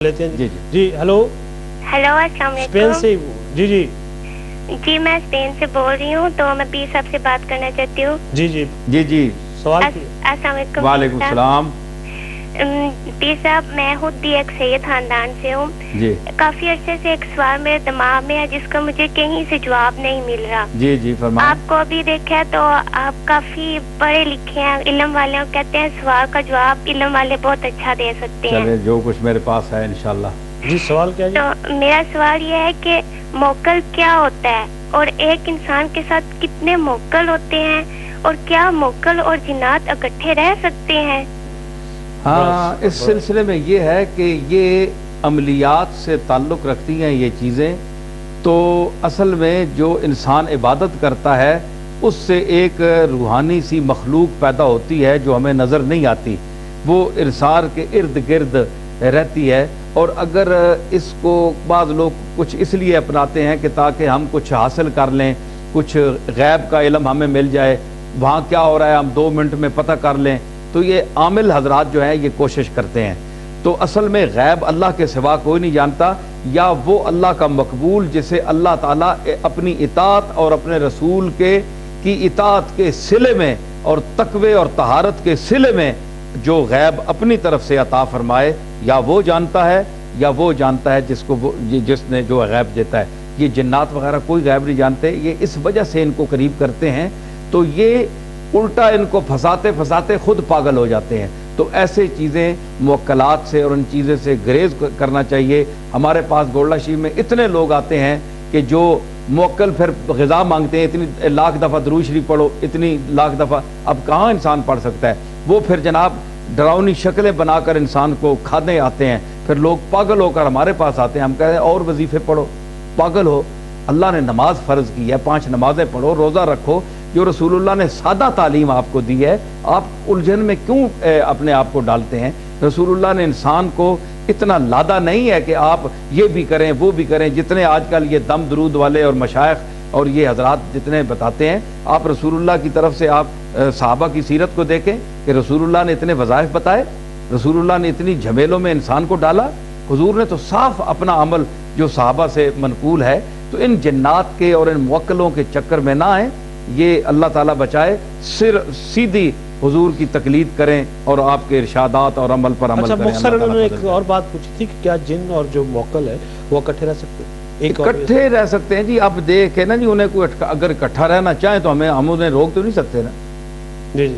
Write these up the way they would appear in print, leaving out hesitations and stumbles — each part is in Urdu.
لیتے ہیں جی ہیلو السلام علیکم اسپین سے جی میں اسپین سے بول رہی ہوں تو میں پیر صاحب سے بات کرنا چاہتی ہوں جی سوال السلام علیکم وعلیکم السلام پیر صاحب میں خود بھی ایک سید خاندان سے ہوں جی کافی عرصے سے ایک سوال میرے دماغ میں ہے جس کا مجھے کہیں سے جواب نہیں مل رہا جی فرمائیں آپ کو ابھی دیکھا ہے تو آپ کافی پڑھے لکھے ہیں علم والے ہیں کہتے ہیں سوال کا جواب علم والے بہت اچھا دے سکتے ہیں چلے جو کچھ میرے پاس ہے انشاءاللہ جی سوال کیا تو میرا سوال یہ ہے کہ موکل کیا ہوتا ہے اور ایک انسان کے ساتھ کتنے موکل ہوتے ہیں اور کیا موکل اور جنات اکٹھے رہ سکتے ہیں؟ ہاں اس سلسلے میں یہ ہے کہ یہ عملیات سے تعلق رکھتی ہیں یہ چیزیں تو اصل میں جو انسان عبادت کرتا ہے اس سے ایک روحانی سی مخلوق پیدا ہوتی ہے جو ہمیں نظر نہیں آتی وہ انسان کے ارد گرد رہتی ہے اور اگر اس کو بعض لوگ کچھ اس لیے اپناتے ہیں کہ تاکہ ہم کچھ حاصل کر لیں کچھ غیب کا علم ہمیں مل جائے وہاں کیا ہو رہا ہے ہم 2 منٹ میں پتہ کر لیں تو یہ عامل حضرات جو ہیں یہ کوشش کرتے ہیں تو اصل میں غیب اللہ کے سوا کوئی نہیں جانتا یا وہ اللہ کا مقبول جسے اللہ تعالیٰ اپنی اطاعت اور اپنے رسول کی اطاعت کے صلے میں اور تقوی اور طہارت کے صلے میں جو غیب اپنی طرف سے عطا فرمائے یا وہ جانتا ہے یا وہ جانتا ہے جس نے جو غیب دیتا ہے یہ جنات وغیرہ کوئی غیب نہیں جانتے یہ اس وجہ سے ان کو قریب کرتے ہیں تو یہ الٹا ان کو پھنساتے خود پاگل ہو جاتے ہیں تو ایسے چیزیں موکلات سے اور ان چیزیں سے گریز کرنا چاہیے ہمارے پاس گولڈا شریف میں اتنے لوگ آتے ہیں کہ جو موکل پھر غذا مانگتے ہیں اتنی لاکھ دفعہ درود شریف پڑھو اتنی لاکھ دفعہ اب کہاں انسان پڑھ سکتا ہے وہ پھر جناب ڈراؤنی شکلیں بنا کر انسان کو کھانے آتے ہیں پھر لوگ پاگل ہو کر ہمارے پاس آتے ہیں ہم کہتے ہیں اور وظیفے پڑھو پاگل ہو اللہ نے نماز فرض کی ہے 5 نمازیں پڑھو روزہ رکھو جو رسول اللہ نے سادہ تعلیم آپ کو دی ہے آپ الجھن میں کیوں اپنے آپ کو ڈالتے ہیں رسول اللہ نے انسان کو اتنا لادا نہیں ہے کہ آپ یہ بھی کریں وہ بھی کریں جتنے آج کل یہ دم درود والے اور مشائخ اور یہ حضرات جتنے بتاتے ہیں آپ رسول اللہ کی طرف سے آپ صحابہ کی سیرت کو دیکھیں کہ رسول اللہ نے اتنے وظائف بتائے رسول اللہ نے اتنی جھمیلوں میں انسان کو ڈالا حضور نے تو صاف اپنا عمل جو صحابہ سے منقول ہے تو ان جنات کے اور ان موکلوں کے چکر میں نہ آئیں یہ اللہ تعالیٰ بچائے سیدھی حضور کی تقلید کریں اور آپ کے ارشادات اور عمل پر عمل کریں مختصر انہوں نے ایک اور بات پوچھی تھی کہ کیا جن اور جو موکل ہے وہ اکٹھے رہ سکتے ہیں اکٹھے رہ سکتے ہیں جی آپ دیکھیں نا جی انہیں کوئی اگر اکٹھا رہنا چاہیں تو ہم انہیں روک تو نہیں سکتے نا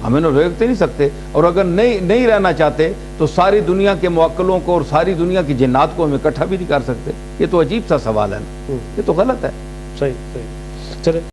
ہم انہیں روکتے نہیں سکتے اور اگر نہیں رہنا چاہتے تو ساری دنیا کے موکلوں کو اور ساری دنیا کی جنات کو ہم اکٹھا بھی نہیں کر سکتے یہ تو عجیب سا سوال ہے نا یہ تو غلط ہے صحیح چلے